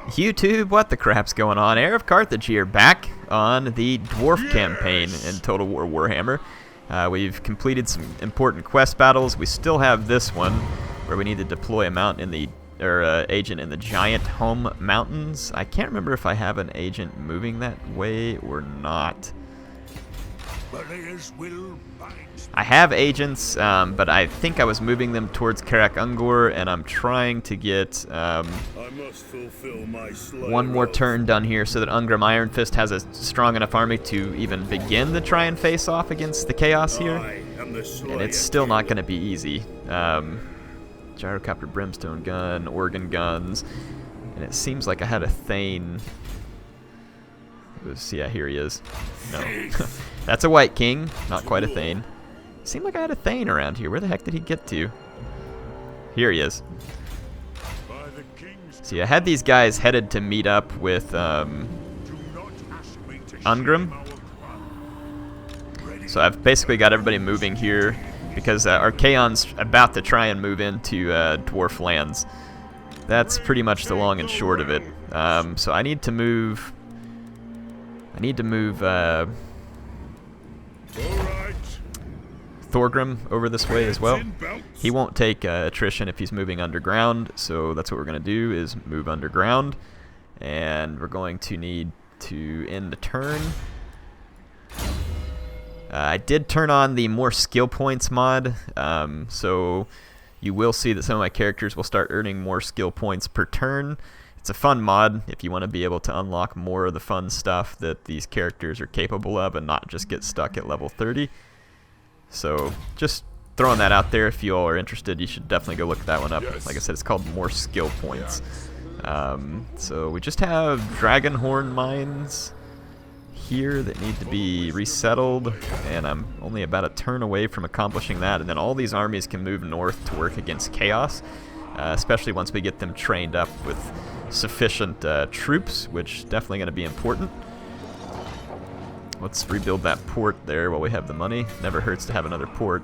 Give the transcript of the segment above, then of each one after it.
YouTube, what the crap's going on? HeirofCarthage here, back on the Dwarf campaign in Total War Warhammer. We've completed some important quest battles. We still have this one, where we need to deploy a agent in the giant home mountains. I can't remember if I have an agent moving that way or not. I have agents, but I think I was moving them towards Karak Ungor, and I'm trying to get one more turn done here so that Ungrim Ironfist has a strong enough army to even begin to try and face off against the chaos here. And it's still not going to be easy. Gyrocopter brimstone gun, organ guns, and it seems like I had a Thane. Yeah, here he is. No. That's a White King, not quite a Thane. Seemed like I had a Thane around here. Where the heck did he get to? Here he is. See, I had these guys headed to meet up with Ungrim. So I've basically got everybody moving here because Archaon's about to try and move into Dwarf lands. That's pretty much the long and short of it. So I need to move Thorgrim over this way as well. He won't take attrition if he's moving underground, so that's what we're going to do, is move underground. And we're going to need to end the turn. I did turn on the more skill points mod, so you will see that some of my characters will start earning more skill points per turn. It's a fun mod if you want to be able to unlock more of the fun stuff that these characters are capable of and not just get stuck at level 30. So just throwing that out there. If you all are interested, you should definitely go look that one up. Like I said, it's called More Skill Points. So we just have Dragonhorn mines here that need to be resettled, and I'm only about a turn away from accomplishing that. And then all these armies can move north to work against chaos, especially once we get them trained up with sufficient troops, which definitely going to be important. Let's rebuild that port there while we have the money. Never hurts to have another port.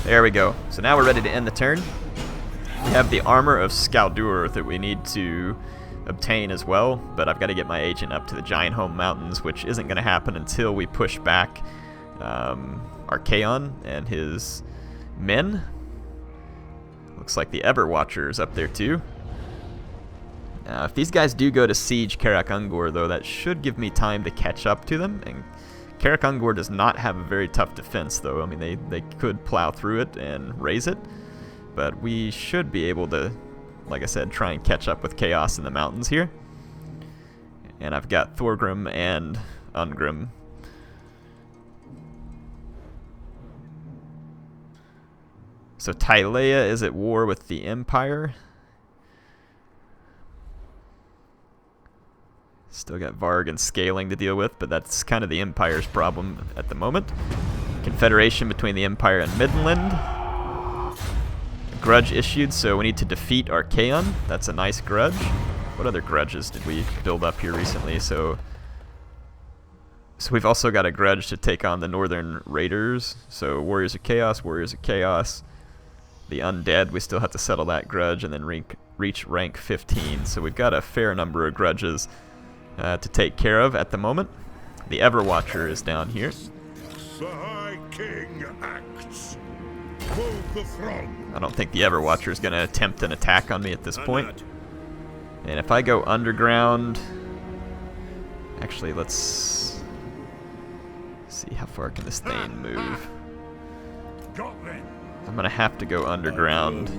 There we go. So now we're ready to end the turn. We have the armor of Skaldurr that we need to obtain as well, but I've got to get my agent up to the giant home mountains, which isn't going to happen until we push back Archaon and his men. Looks like the Everwatcher is up there too. If these guys do go to siege Karak Ungor, though, that should give me time to catch up to them. And Karak Ungor does not have a very tough defense, though. I mean, they could plow through it and raise it, but we should be able to, like I said, try and catch up with chaos in the mountains here. And I've got Thorgrim and Ungrim. So Tylea is at war with the Empire. Still got Varg and scaling to deal with, but that's kind of the Empire's problem at the moment. Confederation between the Empire and Midland. Grudge issued, so we need to defeat Archaon. That's a nice grudge. What other grudges did we build up here recently? So we've also got a grudge to take on the Northern Raiders. So Warriors of Chaos, Warriors of Chaos. The Undead, we still have to settle that grudge and then reach rank 15. So we've got a fair number of grudges to take care of at the moment. The Everwatcher is down here. The High King acts. Move the throne. I don't think the Everwatcher is going to attempt an attack on me at this point. And if I go underground, actually, let's see how far can this Thane move. I'm going to have to go underground.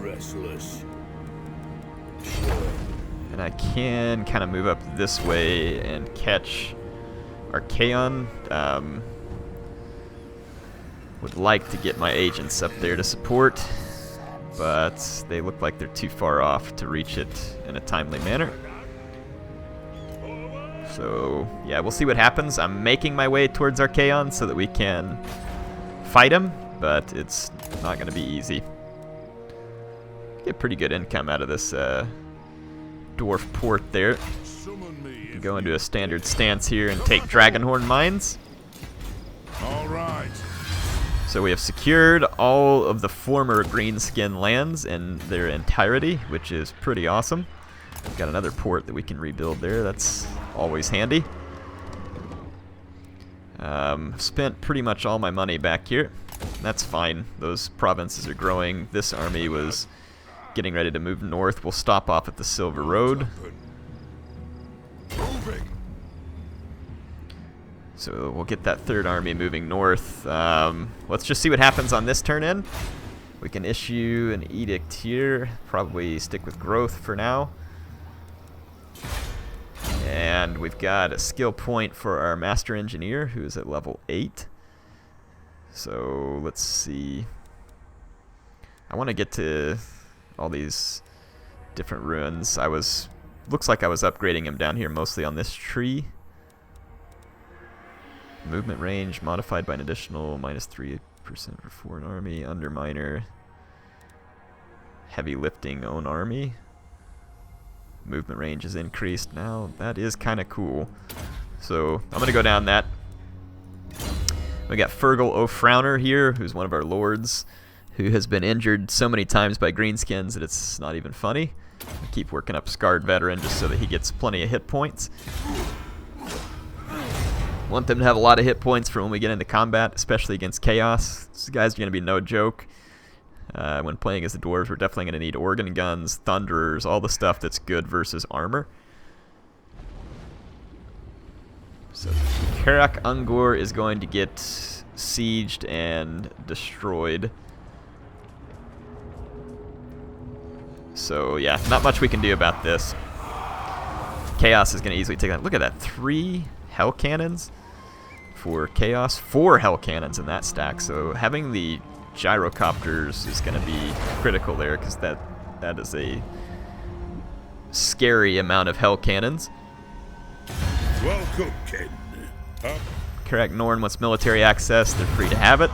And I can kind of move up this way and catch Archaon. Would like to get my agents up there to support, but they look like they're too far off to reach it in a timely manner. So yeah, we'll see what happens. I'm making my way towards Archaon so that we can fight him, but it's not going to be easy. Get pretty good income out of this Dwarf port there. Go into a standard stance here and take Dragonhorn mines. All right. So we have secured all of the former Greenskin lands in their entirety, which is pretty awesome. We've got another port that we can rebuild there. That's always handy. Spent pretty much all my money back here. That's fine. Those provinces are growing. This army was getting ready to move north. We'll stop off at the Silver Road. So we'll get that third army moving north. Let's just see what happens on this turn in. We can issue an edict here. Probably stick with growth for now. And we've got a skill point for our Master Engineer, who is at level 8. So let's see. I want to get to all these different ruins. Looks like I was upgrading him down here mostly on this tree. Movement range modified by an additional -3% for foreign army. Underminer. Heavy lifting own army. Movement range is increased now. That is kind of cool. So I'm going to go down that. We got Fergal O'Frowner here, who's one of our lords, who has been injured so many times by Greenskins that it's not even funny. I keep working up Scarred Veteran just so that he gets plenty of hit points. Want them to have a lot of hit points for when we get into combat, especially against Chaos. These guys are going to be no joke. When playing as the Dwarves, we're definitely going to need organ guns, thunderers, all the stuff that's good versus armor. So Karak Ungor is going to get sieged and destroyed. So yeah, not much we can do about this. Chaos is going to easily take that. Look at that, 3 Hell Cannons for Chaos, 4 Hell Cannons in that stack. So having the gyrocopters is going to be critical there, because that is a scary amount of Hell Cannons. Welcome, Ken. Karak Norn wants military access. They're free to have it.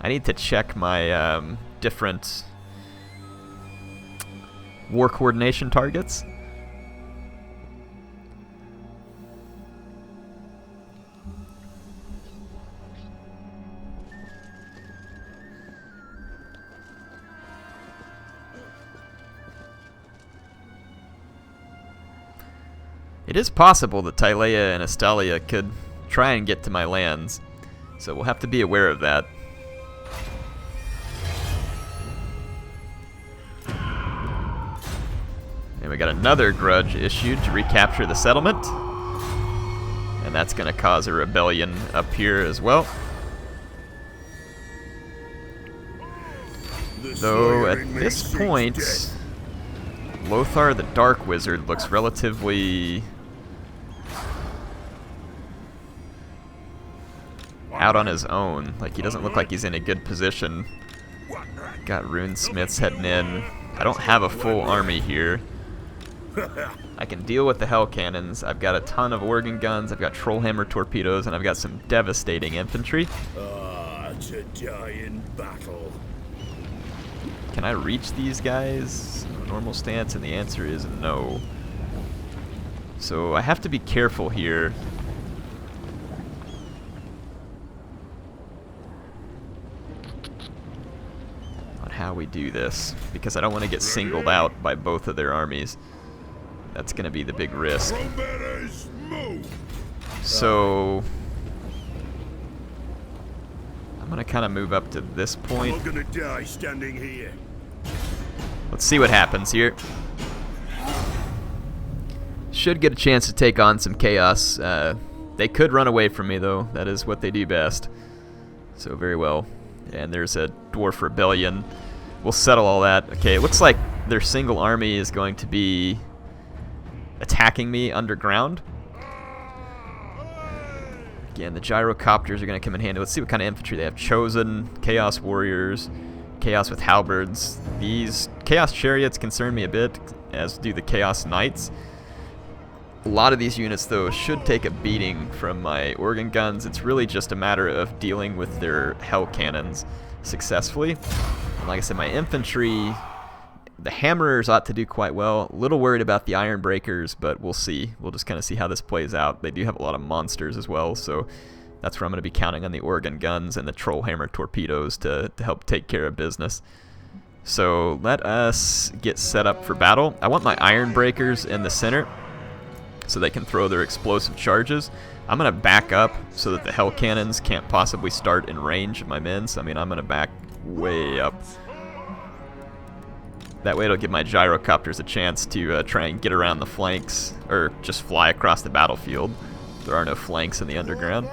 I need to check my different war coordination targets. It is possible that Tylea and Estalia could try and get to my lands, so we'll have to be aware of that. And we got another grudge issued to recapture the settlement, and that's going to cause a rebellion up here as well. Though at this point, Lothar the Dark Wizard looks relatively out on his own. Like, he doesn't look like he's in a good position. Got runesmiths heading in. I don't have a full army here. I can deal with the Hell Cannons. I've got a ton of organ guns. I've got Trollhammer torpedoes, and I've got some devastating infantry. To die in battle. Can I reach these guys? Normal stance, and the answer is no. So I have to be careful here. On how we do this, because I don't want to get singled out by both of their armies. That's going to be the big risk. So I'm going to kind of move up to this point. I'm gonna die standing here. Let's see what happens here. Should get a chance to take on some Chaos. They could run away from me, though. That is what they do best. So very well. And there's a Dwarf Rebellion. We'll settle all that. Okay, it looks like their single army is going to be attacking me underground. Again, the gyrocopters are going to come in handy. Let's see what kind of infantry they have. Chosen, Chaos Warriors, Chaos with Halberds. These Chaos Chariots concern me a bit, as do the Chaos Knights. A lot of these units, though, should take a beating from my organ guns. It's really just a matter of dealing with their Hell Cannons successfully. And like I said, my infantry, the Hammerers ought to do quite well. A little worried about the Iron Breakers, but we'll see. We'll just kind of see how this plays out. They do have a lot of monsters as well, so that's where I'm going to be counting on the organ guns and the Trollhammer torpedoes to help take care of business. So let us get set up for battle. I want my iron breakers in the center so they can throw their explosive charges. I'm going to back up so that the hell cannons can't possibly start in range of my men. So, I mean, I'm going to back way up. That way it'll give my gyrocopters a chance to try and get around the flanks, or just fly across the battlefield. There are no flanks in the underground.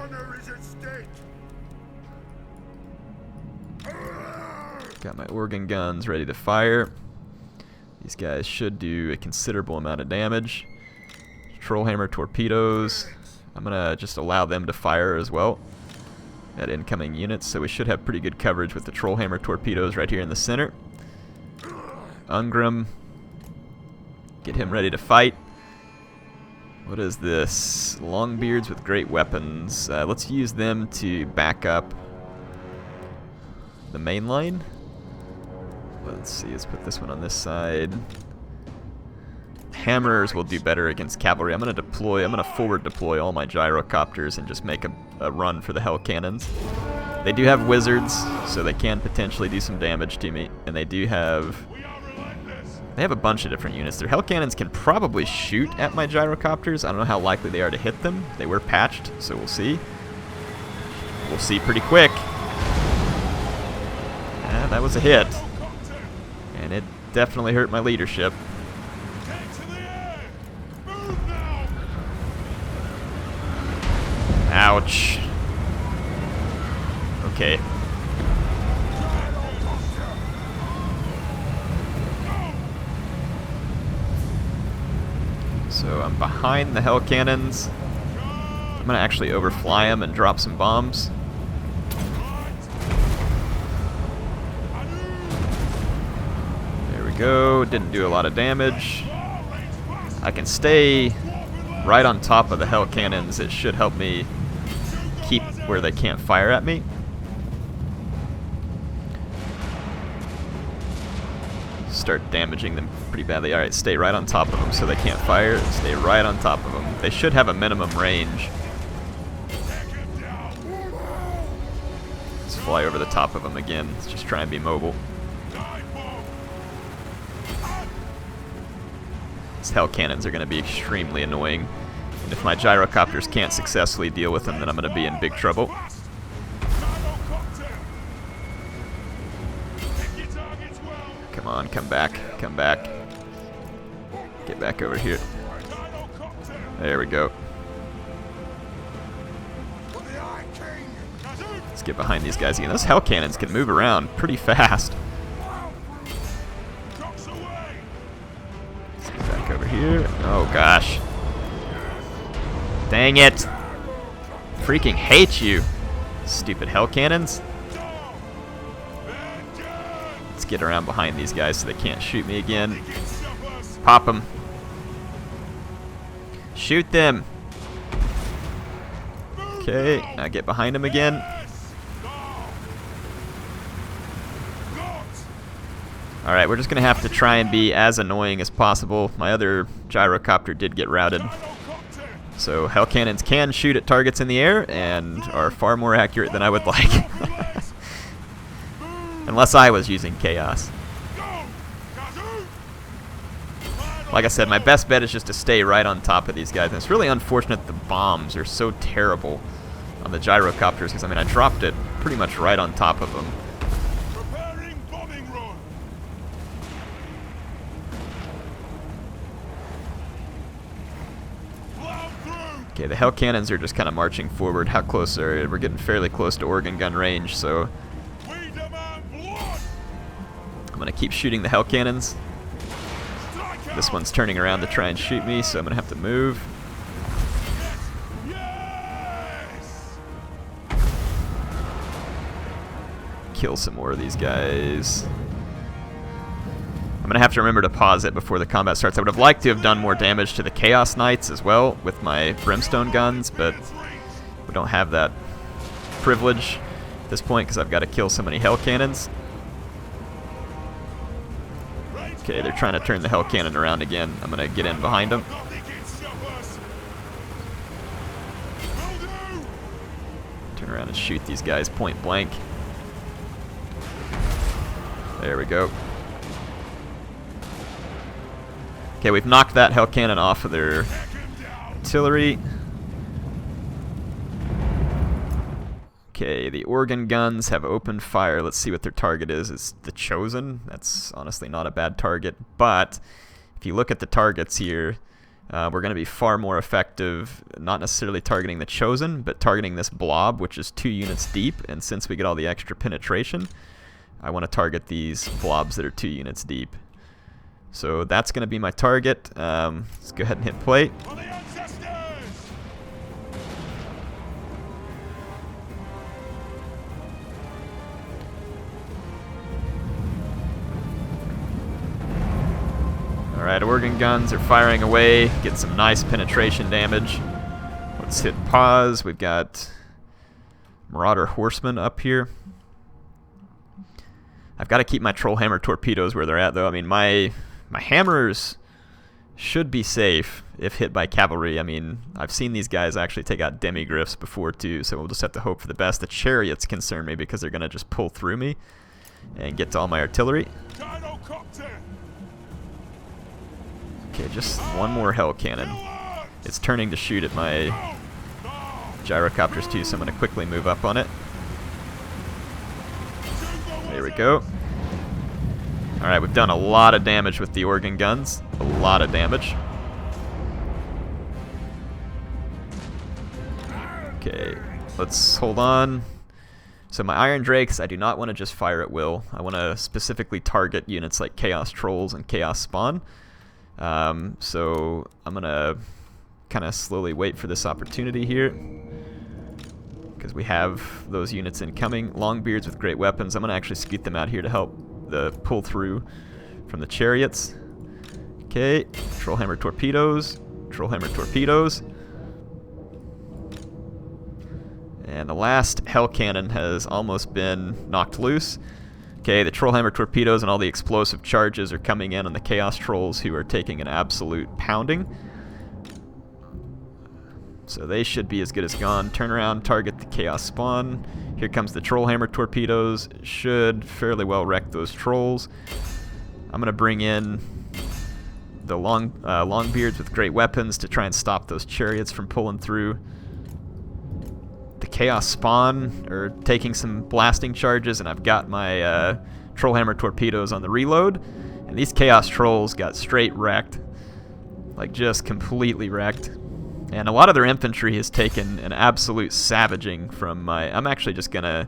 Got my organ guns ready to fire. These guys should do a considerable amount of damage. Trollhammer torpedoes. I'm going to just allow them to fire as well at incoming units, so we should have pretty good coverage with the Trollhammer torpedoes right here in the center. Ungrim. Get him ready to fight. What is this? Longbeards with great weapons. Let's use them to back up the main line. Let's see, let's put this one on this side. Hammers will do better against cavalry. I'm going to forward deploy all my gyrocopters and just make a run for the hell cannons. They do have wizards, so they can potentially do some damage to me. And they have a bunch of different units. Their hell cannons can probably shoot at my gyrocopters. I don't know how likely they are to hit them. They were patched, so we'll see. We'll see pretty quick. That was a hit. And it definitely hurt my leadership. Ouch. Okay. So I'm behind the hell cannons. I'm going to actually overfly them and drop some bombs. There we go. Didn't do a lot of damage. I can stay right on top of the hell cannons. It should help me keep where they can't fire at me. Start damaging them pretty badly. Alright, stay right on top of them so they can't fire. Stay right on top of them. They should have a minimum range. Let's fly over the top of them again. Let's just try and be mobile. These hell cannons are going to be extremely annoying. And if my gyrocopters can't successfully deal with them, then I'm going to be in big trouble. Come on, come back, come back. Get back over here. There we go. Let's get behind these guys again. Those hell cannons can move around pretty fast. Let's get back over here. Oh gosh. Dang it. Freaking hate you. Stupid hell cannons. Let's get around behind these guys so they can't shoot me again. Pop them. Shoot them. Okay, now get behind them again. Alright, we're just going to have to try and be as annoying as possible. My other gyrocopter did get routed. So hell cannons can shoot at targets in the air and are far more accurate than I would like. Unless I was using chaos. Like I said, my best bet is just to stay right on top of these guys. And it's really unfortunate the bombs are so terrible on the gyrocopters, because I mean I dropped it pretty much right on top of them. Okay, the hell cannons are just kind of marching forward. How close are we? We're getting fairly close to organ gun range, so I'm going to keep shooting the hell cannons. This one's turning around to try and shoot me, so I'm going to have to move. Kill some more of these guys. I'm going to have to remember to pause it before the combat starts. I would have liked to have done more damage to the Chaos Knights as well with my Brimstone guns, but we don't have that privilege at this point because I've got to kill so many hell cannons. Okay, they're trying to turn the hell cannon around again. I'm going to get in behind them. Turn around and shoot these guys point blank. There we go. Okay, we've knocked that hell cannon off of their artillery. Okay, the organ guns have opened fire. Let's see what their target is. It's the Chosen. That's honestly not a bad target, but if you look at the targets here, we're going to be far more effective, not necessarily targeting the Chosen, but targeting this blob, which is 2 units deep, and since we get all the extra penetration, I want to target these blobs that are 2 units deep. So that's going to be my target. Let's go ahead and hit play. Alright, organ guns are firing away. Get some nice penetration damage. Let's hit pause. We've got Marauder Horsemen up here. I've got to keep my Trollhammer torpedoes where they're at, though. I mean, my hammers should be safe if hit by cavalry. I mean, I've seen these guys actually take out demigriffs before, too, so we'll just have to hope for the best. The chariots concern me because they're going to just pull through me and get to all my artillery. Okay, just one more hell cannon. It's turning to shoot at my gyrocopters too, so I'm going to quickly move up on it. There we go. Alright, we've done a lot of damage with the organ guns. A lot of damage. Okay, let's hold on. So my Iron Drakes, I do not want to just fire at will. I want to specifically target units like Chaos Trolls and Chaos Spawn. So I'm going to kind of slowly wait for this opportunity here, because we have those units incoming. Longbeards with great weapons. I'm going to actually scoot them out here to help the pull through from the chariots. Okay, Trollhammer torpedoes. Trollhammer torpedoes. And the last hell cannon has almost been knocked loose. Okay, the Trollhammer torpedoes and all the explosive charges are coming in on the Chaos Trolls, who are taking an absolute pounding. So they should be as good as gone. Turn around, target the Chaos Spawn. Here comes the Trollhammer torpedoes. Should fairly well wreck those trolls. I'm going to bring in the Longbeards with great weapons to try and stop those chariots from pulling through. The Chaos Spawn are taking some blasting charges, and I've got my Trollhammer torpedoes on the reload. And these Chaos Trolls got straight wrecked. Like, just completely wrecked. And a lot of their infantry has taken an absolute savaging from my... I'm actually just going to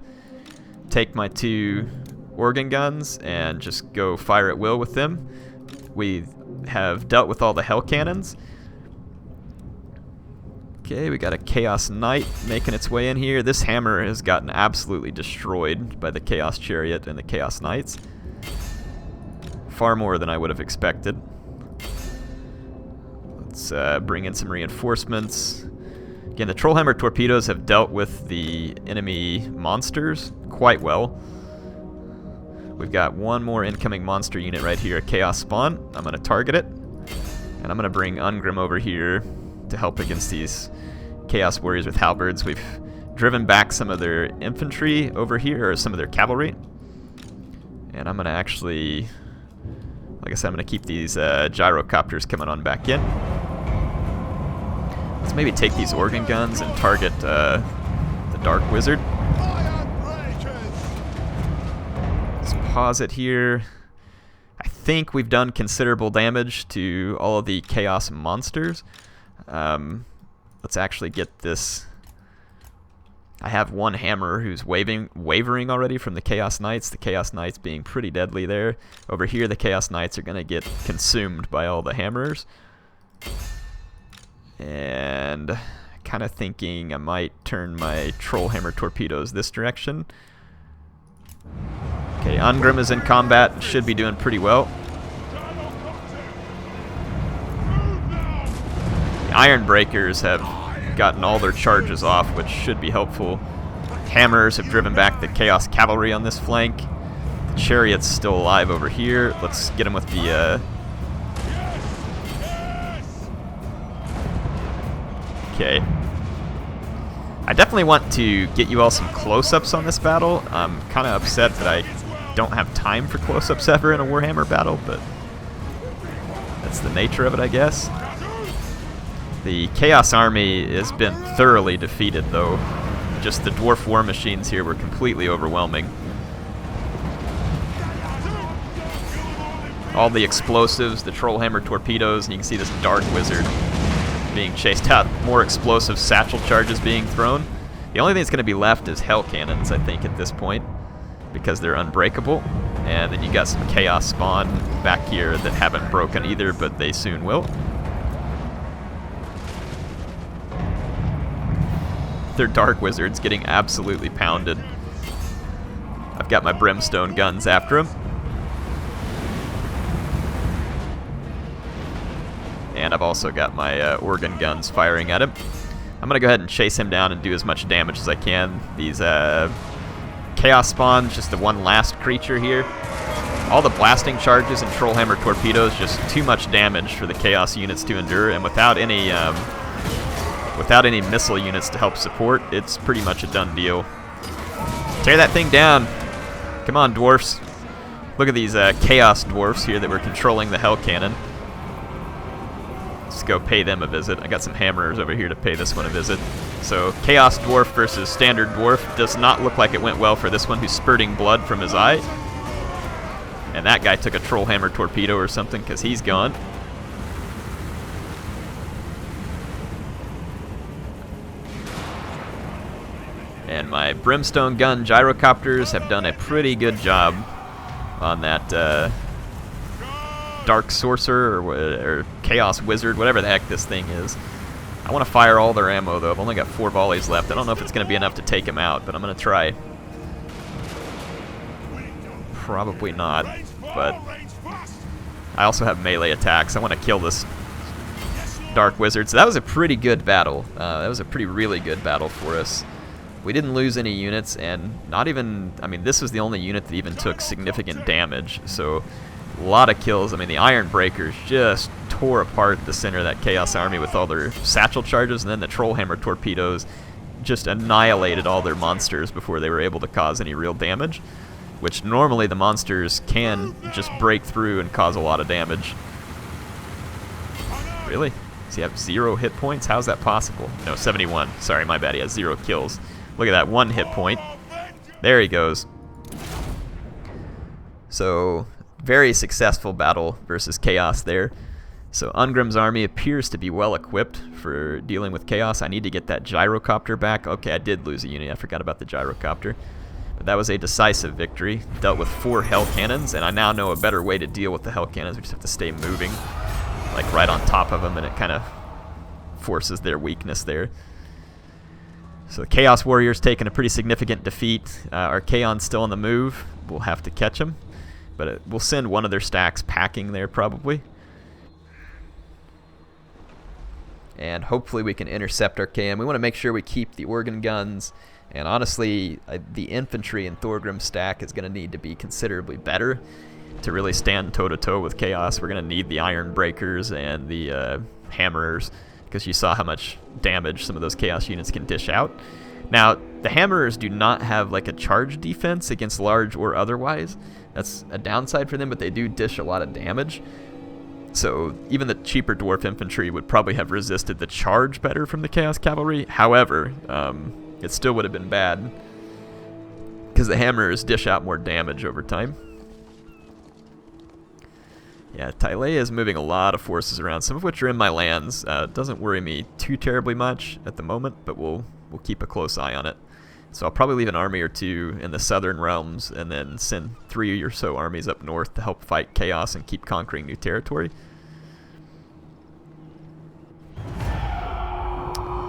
take my 2 organ guns and just go fire at will with them. We have dealt with all the hell cannons. Okay, we got a Chaos Knight making its way in here. This hammer has gotten absolutely destroyed by the Chaos Chariot and the Chaos Knights. Far more than I would have expected. Let's bring in some reinforcements. Again, the Trollhammer torpedoes have dealt with the enemy monsters quite well. We've got one more incoming monster unit right here, a Chaos Spawn. I'm going to target it. And I'm going to bring Ungrim over here to help against these Chaos Warriors with halberds. We've driven back some of their infantry over here, or some of their cavalry. And I'm going to actually, like I said, I'm going to keep these gyrocopters coming on back in. Let's maybe take these organ guns and target the Dark Wizard. Let's pause it here. I think we've done considerable damage to all of the Chaos monsters. Let's actually get this. I have one hammer who's wavering already from the Chaos Knights. The Chaos Knights being pretty deadly there. Over here, the Chaos Knights are going to get consumed by all the hammers. And kind of thinking I might turn my Trollhammer torpedoes this direction. Okay, Ungrim is in combat. Should be doing pretty well. Iron Breakers have gotten all their charges off, which should be helpful. Hammers have driven back the Chaos Cavalry on this flank. The Chariot's still alive over here. Let's get him with the... Okay. I definitely want to get you all some close-ups on this battle. I'm kind of upset that I don't have time for close-ups ever in a Warhammer battle, but... That's the nature of it, I guess. The Chaos Army has been thoroughly defeated, though. Just the Dwarf War Machines here were completely overwhelming. All the explosives, the Trollhammer torpedoes, and you can see this Dark Wizard being chased out. More explosive satchel charges being thrown. The only thing that's going to be left is Hell Cannons, I think, at this point, because they're unbreakable. And then you got some Chaos Spawn back here that haven't broken either, but they soon will. Their Dark Wizards getting absolutely pounded. I've got my Brimstone guns after him. And I've also got my organ guns firing at him. I'm going to go ahead and chase him down and do as much damage as I can. These Chaos Spawns, just the one last creature here. All the blasting charges and Trollhammer torpedoes, just too much damage for the Chaos units to endure. And without any missile units to help support, it's pretty much a done deal. Tear that thing down. Come on, Dwarfs. Look at these Chaos Dwarfs here that were controlling the Hell Cannon. Let's go pay them a visit. I got some hammerers over here to pay this one a visit. So Chaos Dwarf versus Standard Dwarf does not look like it went well for this one, who's spurting blood from his eye. And that guy took a Trollhammer torpedo or something, because he's gone. And my Brimstone gun gyrocopters have done a pretty good job on that Dark Sorcerer or Chaos Wizard, whatever the heck this thing is. I want to fire all their ammo, though. I've only got 4 volleys left. I don't know if it's going to be enough to take him out, but I'm going to try. Probably not, but I also have melee attacks. I want to kill this Dark Wizard. So that was a pretty good battle. That was a really good battle for us. We didn't lose any units, and not even, I mean, this was the only unit that even took significant damage, so a lot of kills. I mean, the Iron Breakers just tore apart the center of that Chaos Army with all their satchel charges, and then the Trollhammer torpedoes just annihilated all their monsters before they were able to cause any real damage, which normally the monsters can just break through and cause a lot of damage. Really? Does he have 0 hit points? How's that possible? No, 71. Sorry, my bad. He has 0 kills. Look at that, 1 hit point. There he goes. So, very successful battle versus Chaos there. So Ungrim's army appears to be well equipped for dealing with Chaos. I need to get that gyrocopter back. Okay, I did lose a unit. I forgot about the gyrocopter. But that was a decisive victory. Dealt with 4 Hell Cannons, and I now know a better way to deal with the Hell Cannons. We just have to stay moving, like right on top of them, and it kind of forces their weakness there. So the Chaos Warrior's taken a pretty significant defeat. Our Chaon's still on the move. We'll have to catch him. But we'll send one of their stacks packing there probably. And hopefully we can intercept our KM. We want to make sure we keep the organ guns. And honestly, the infantry in Thorgrim's stack is going to need to be considerably better to really stand toe-to-toe with Chaos. We're going to need the Iron Breakers and the Hammerers, because you saw how much damage some of those Chaos units can dish out. Now, the Hammerers do not have like a charge defense against large or otherwise. That's a downside for them, but they do dish a lot of damage. So even the cheaper Dwarf infantry would probably have resisted the charge better from the Chaos Cavalry. However, it still would have been bad, because the Hammerers dish out more damage over time. Yeah, Tylea is moving a lot of forces around, some of which are in my lands. It doesn't worry me too terribly much at the moment, but we'll keep a close eye on it. So I'll probably leave an army or 2 in the southern realms, and then send 3 or so armies up north to help fight Chaos and keep conquering new territory.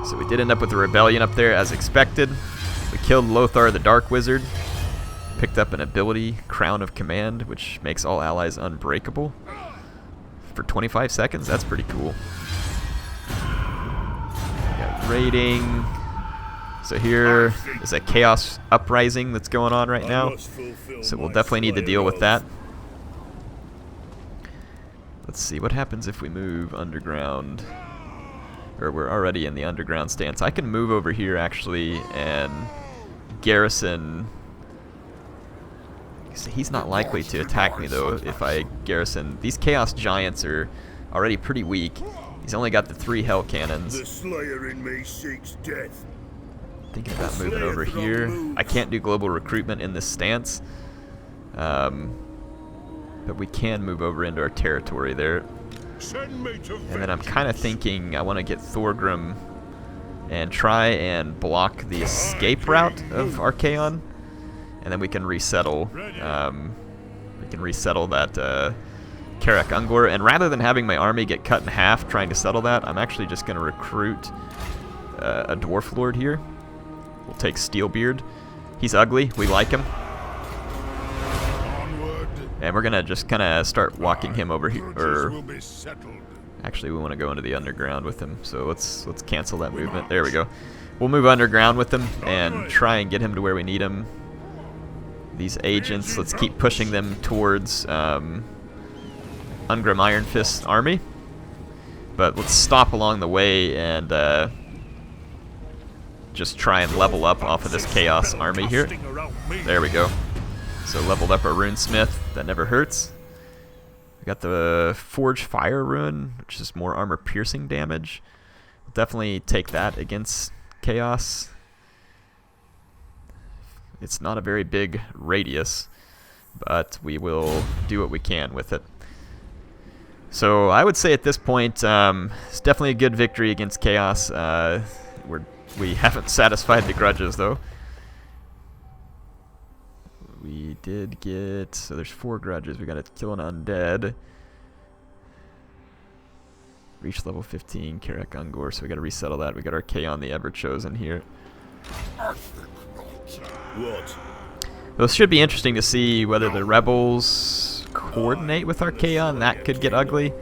So we did end up with a rebellion up there as expected. We killed Lothar the Dark Wizard. Picked up an ability, Crown of Command, which makes all allies unbreakable for 25 seconds. That's pretty cool. Got raiding. So here is a Chaos Uprising that's going on right now. So we'll definitely need to deal with that. Let's see, what happens if we move underground? Or we're already in the underground stance. I can move over here actually and garrison. He's not likely to attack me though if I garrison. These Chaos Giants are already pretty weak. He's only got the 3 hell cannons. The Slayer in me seeks death. Thinking about moving over here. I can't do global recruitment in this stance. But we can move over into our territory there. Send me to And then I'm kind of thinking I want to get Thorgrim and try and block the escape route of Archaon. And then we can resettle. We can resettle that Karak Ungor. And rather than having my army get cut in half trying to settle that, I'm actually just going to recruit a Dwarf Lord here. We'll take Steelbeard. He's ugly. We like him. And we're going to just kind of start walking him over here. Actually, we want to go into the underground with him. So let's cancel that movement. There we go. We'll move underground with him and try and get him to where we need him. These agents, let's keep pushing them towards Ungrim Ironfist's army. But let's stop along the way and just try and level up off of this Chaos army here. There we go. So leveled up our Runesmith. That never hurts. We got the Forge Fire Rune, which is more armor piercing damage. We'll definitely take that against Chaos. It's not a very big radius, but we will do what we can with it. So I would say at this point, it's definitely a good victory against Chaos. We haven't satisfied the grudges, though. We did get... So there's 4 grudges. We got to kill an undead. Reach level 15, Karak Ungor, so we got to resettle that. We got our Archaon the Ever-Chosen here. What? Those should be interesting to see whether the rebels coordinate with Archaon. That could get ugly.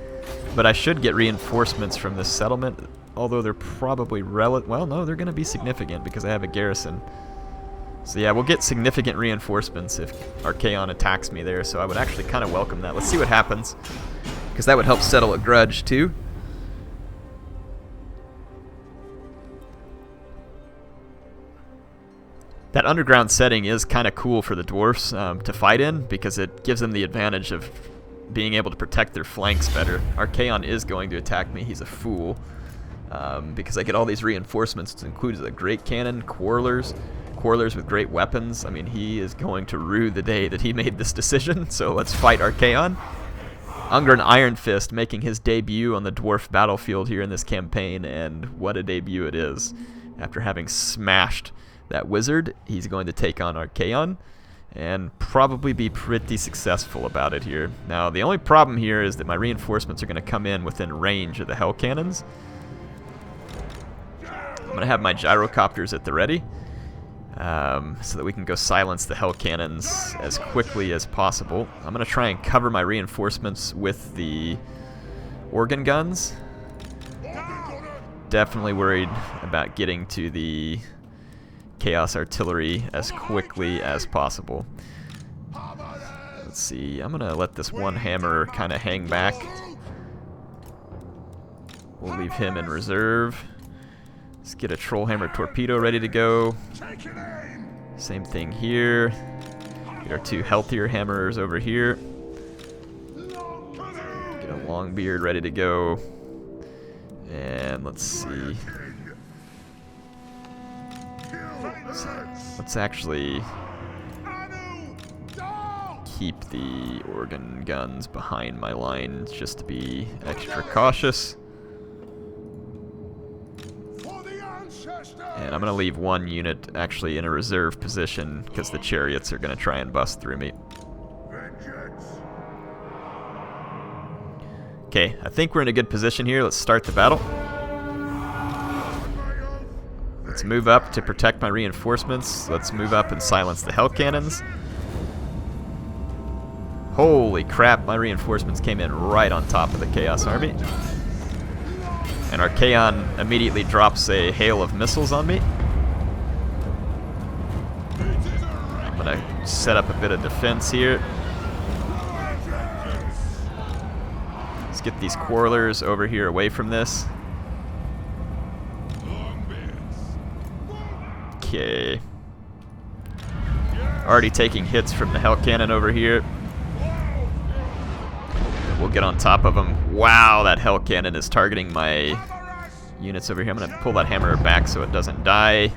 But I should get reinforcements from this settlement, although they're probably well, no, they're going to be significant because I have a garrison. So yeah, we'll get significant reinforcements if Archaon attacks me there, so I would actually kind of welcome that. Let's see what happens, because that would help settle a grudge too. That underground setting is kind of cool for the Dwarfs to fight in, because it gives them the advantage of being able to protect their flanks better. Archaon is going to attack me. He's a fool, because I get all these reinforcements. It includes a great cannon, quarrelers with great weapons. I mean, he is going to rue the day that he made this decision, so let's fight Archaon. Ungrim Ironfist making his debut on the Dwarf battlefield here in this campaign, and what a debut it is. After having smashed that wizard, he's going to take on Archaon and probably be pretty successful about it here. Now, the only problem here is that my reinforcements are going to come in within range of the hell cannons. I'm going to have my gyrocopters at the ready, so that we can go silence the hell cannons as quickly as possible. I'm going to try and cover my reinforcements with the organ guns. Definitely worried about getting to the Chaos artillery as quickly as possible. Let's see, I'm going to let this one hammer kind of hang back. We'll leave him in reserve. Let's get a Trollhammer torpedo ready to go. Same thing here. Get our 2 healthier hammers over here. Get a Longbeard ready to go. And let's see. Let's actually keep the organ guns behind my lines just to be extra cautious. And I'm going to leave 1 unit actually in a reserve position because the chariots are going to try and bust through me. Okay, I think we're in a good position here. Let's start the battle. Let's move up to protect my reinforcements. Let's move up and silence the hell cannons. Holy crap, my reinforcements came in right on top of the Chaos army. And Archaon immediately drops a hail of missiles on me. I'm going to set up a bit of defense here. Let's get these quarrelers over here away from this. Okay. Already taking hits from the hell cannon over here. We'll get on top of them Wow, that hell cannon is targeting my units over here. I'm going to pull that hammer back so it doesn't die.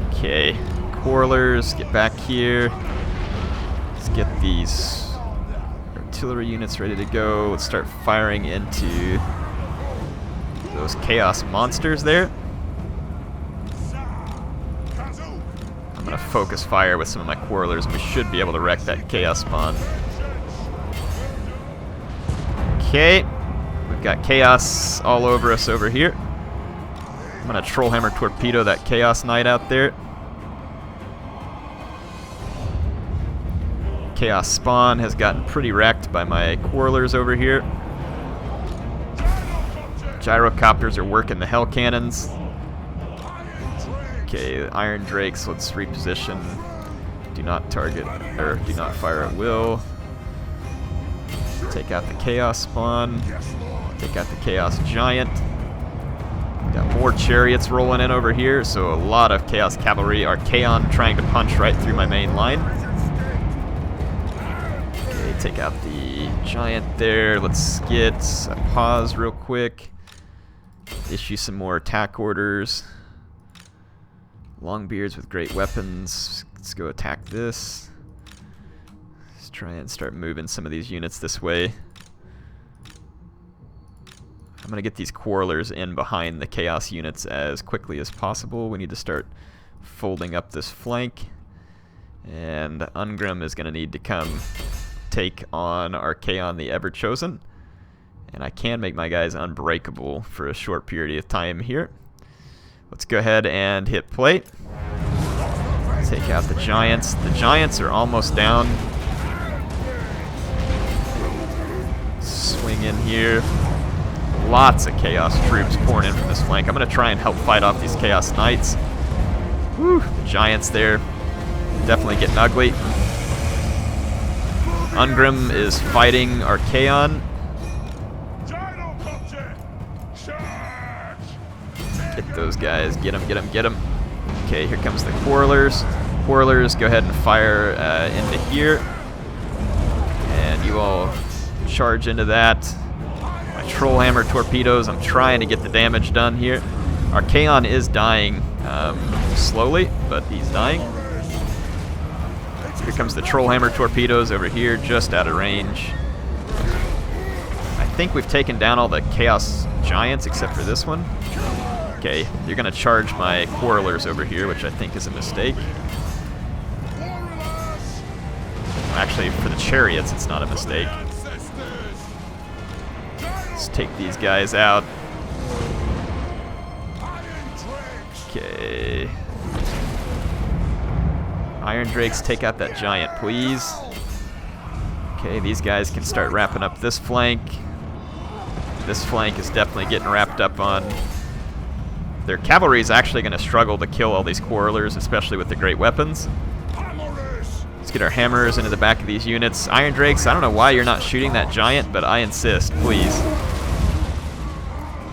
Okay, Quarrelers, get back here. Let's get these artillery units ready to go. Let's start firing into those chaos monsters there. I'm going to focus fire with some of my Quarrelers, and we should be able to wreck that chaos spawn. Okay, we've got chaos all over us over here. I'm going to Trollhammer torpedo that Chaos Knight out there. Chaos Spawn has gotten pretty wrecked by my Quarrelers over here. Gyrocopters are working the Hell Cannons. Okay, Iron Drakes, let's reposition. Do not target, or do not fire at will. Take out the Chaos Spawn. Take out the Chaos Giant. Got more chariots rolling in over here, so a lot of Chaos Cavalry. Archaon trying to punch right through my main line. Okay, take out the Giant there. Let's get a pause real quick. Issue some more attack orders. Longbeards with great weapons. Let's go attack this. Let's try and start moving some of these units this way. I'm going to get these Quarrelers in behind the Chaos units as quickly as possible. We need to start folding up this flank. And Ungrim is going to need to come take on Archaon the Everchosen. And I can make my guys unbreakable for a short period of time here. Let's go ahead and hit play. Take out the Giants. The Giants are almost down. Swing in here. Lots of Chaos troops pouring in from this flank. I'm going to try and help fight off these Chaos Knights. Whew, the Giants there. Definitely getting ugly. Ungrim is fighting Archaon. Get those guys. Get them, get them, get them. Okay, here comes the Quarrelers. Quarrelers, go ahead and fire into here. And you all charge into that. My Trollhammer torpedoes, I'm trying to get the damage done here. Archaon is dying slowly, but he's dying. Here comes the Trollhammer torpedoes over here, just out of range. I think we've taken down all the Chaos Giants except for this one. Okay, you're going to charge my Quarrelers over here, which I think is a mistake. Actually, for the chariots, it's not a mistake. Let's take these guys out. Okay. Iron Drakes, take out that Giant, please. Okay, these guys can start wrapping up this flank. This flank is definitely getting wrapped up on. Their cavalry is actually going to struggle to kill all these Quarrelers, especially with the great weapons. Let's get our hammers into the back of these units. Iron Drakes, I don't know why you're not shooting that Giant, but I insist, please.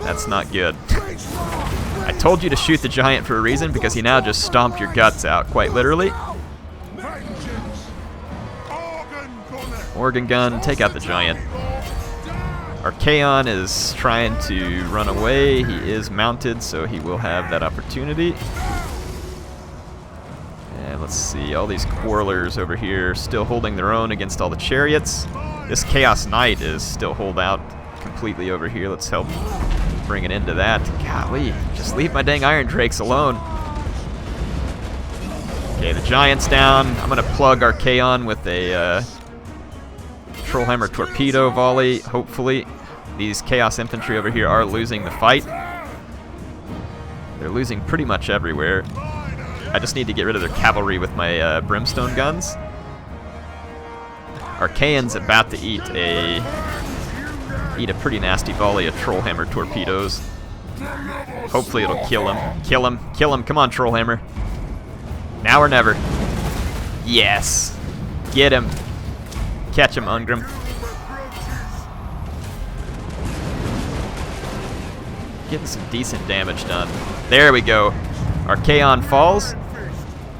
That's not good. I told you to shoot the Giant for a reason, because he now just stomped your guts out, quite literally. Organ Gun, take out the Giant. Archaon is trying to run away. He is mounted, so he will have that opportunity. And let's see, all these Quarrelers over here still holding their own against all the chariots. This Chaos Knight is still holed out completely over here. Let's help bring an end to that. Golly, just leave my dang Iron Drakes alone. Okay, the Giant's down. I'm going to plug Archaon with a Trollhammer torpedo volley, hopefully. These Chaos Infantry over here are losing the fight. They're losing pretty much everywhere. I just need to get rid of their cavalry with my brimstone guns. Archaon's about to eat a pretty nasty volley of Trollhammer torpedoes. Hopefully it'll kill him. Kill him. Kill him. Come on, Trollhammer. Now or never. Yes. Get him. Catch him, Ungrim. Getting some decent damage done. There we go. Archaon falls,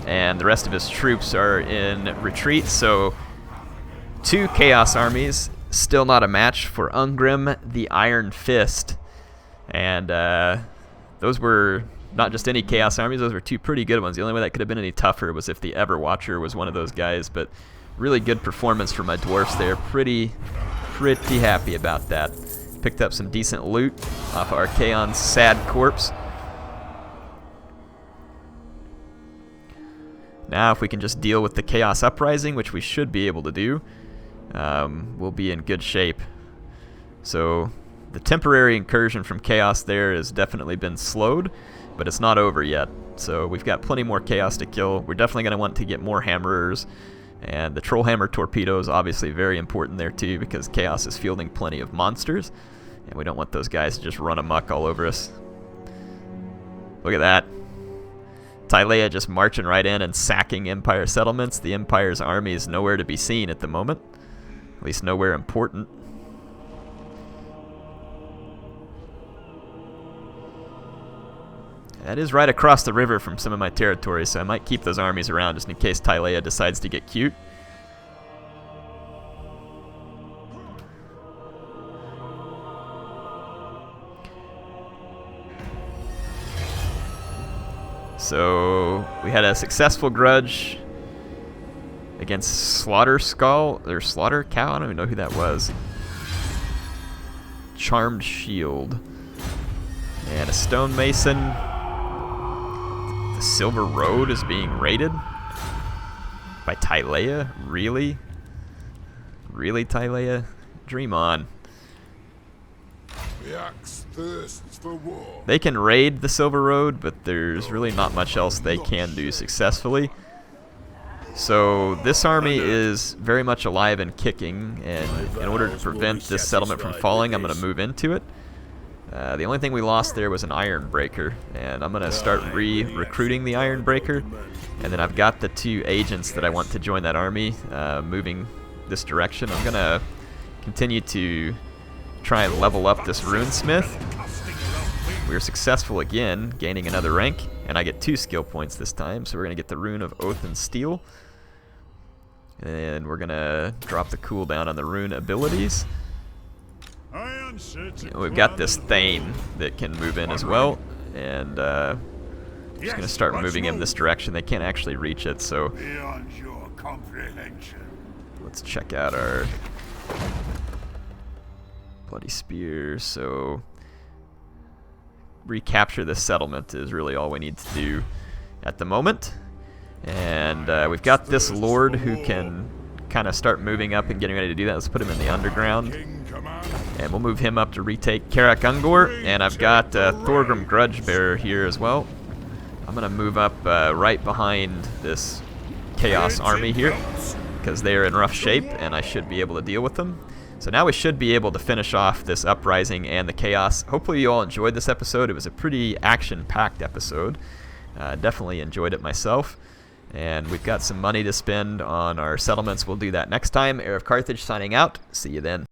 and the rest of his troops are in retreat, so 2 Chaos armies still not a match for Ungrim the Ironfist. And those were not just any Chaos armies, those were two pretty good ones. The only way that could have been any tougher was if the Everwatcher was one of those guys, but really good performance from my Dwarfs there. Pretty happy about that. Picked up some decent loot off Archaon's sad corpse. Now if we can just deal with the Chaos Uprising, which we should be able to do, we'll be in good shape. So the temporary incursion from Chaos there has definitely been slowed, but it's not over yet. So we've got plenty more Chaos to kill. We're definitely going to want to get more Hammerers, and the Trollhammer torpedo is obviously very important there too, because Chaos is fielding plenty of monsters, and we don't want those guys to just run amok all over us. Look at that. Tylea just marching right in and sacking Empire settlements. The Empire's army is nowhere to be seen at the moment, at least nowhere important. That is right across the river from some of my territories, so I might keep those armies around just in case Tylea decides to get cute. So we had a successful grudge against Slaughter Skull, or Slaughter Cow, I don't even know who that was. Charmed Shield. And a Stonemason. The Silver Road is being raided by Tylea? Really? Really, Tylea? Dream on. The axe thirsts for war. They can raid the Silver Road, but there's really not much else they can do successfully. So this army is very much alive and kicking, and in order to prevent this settlement from falling, I'm going to move into it. The only thing we lost there was an Ironbreaker, and I'm going to start recruiting the Ironbreaker, and then I've got the 2 agents that I want to join that army moving this direction. I'm going to continue to try and level up this Runesmith. We were successful again, gaining another rank, and I get 2 skill points this time, so we're going to get the Rune of Oath and Steel. And we're going to drop the cooldown on the rune abilities. We've got this Thane that can move in as well, and I'm just going to start moving him this direction. They can't actually reach it, so let's check out our Bloody Spear. So recapture this settlement is really all we need to do at the moment. And we've got this Lord who can kind of start moving up and getting ready to do that. Let's put him in the underground. And we'll move him up to retake Karak Ungor. And I've got Thorgrim Grudgebearer here as well. I'm going to move up right behind this Chaos army here, because they're in rough shape and I should be able to deal with them. So now we should be able to finish off this Uprising and the Chaos. Hopefully you all enjoyed this episode. It was a pretty action-packed episode. Definitely enjoyed it myself. And we've got some money to spend on our settlements. We'll do that next time. HeirofCarthage signing out. See you then.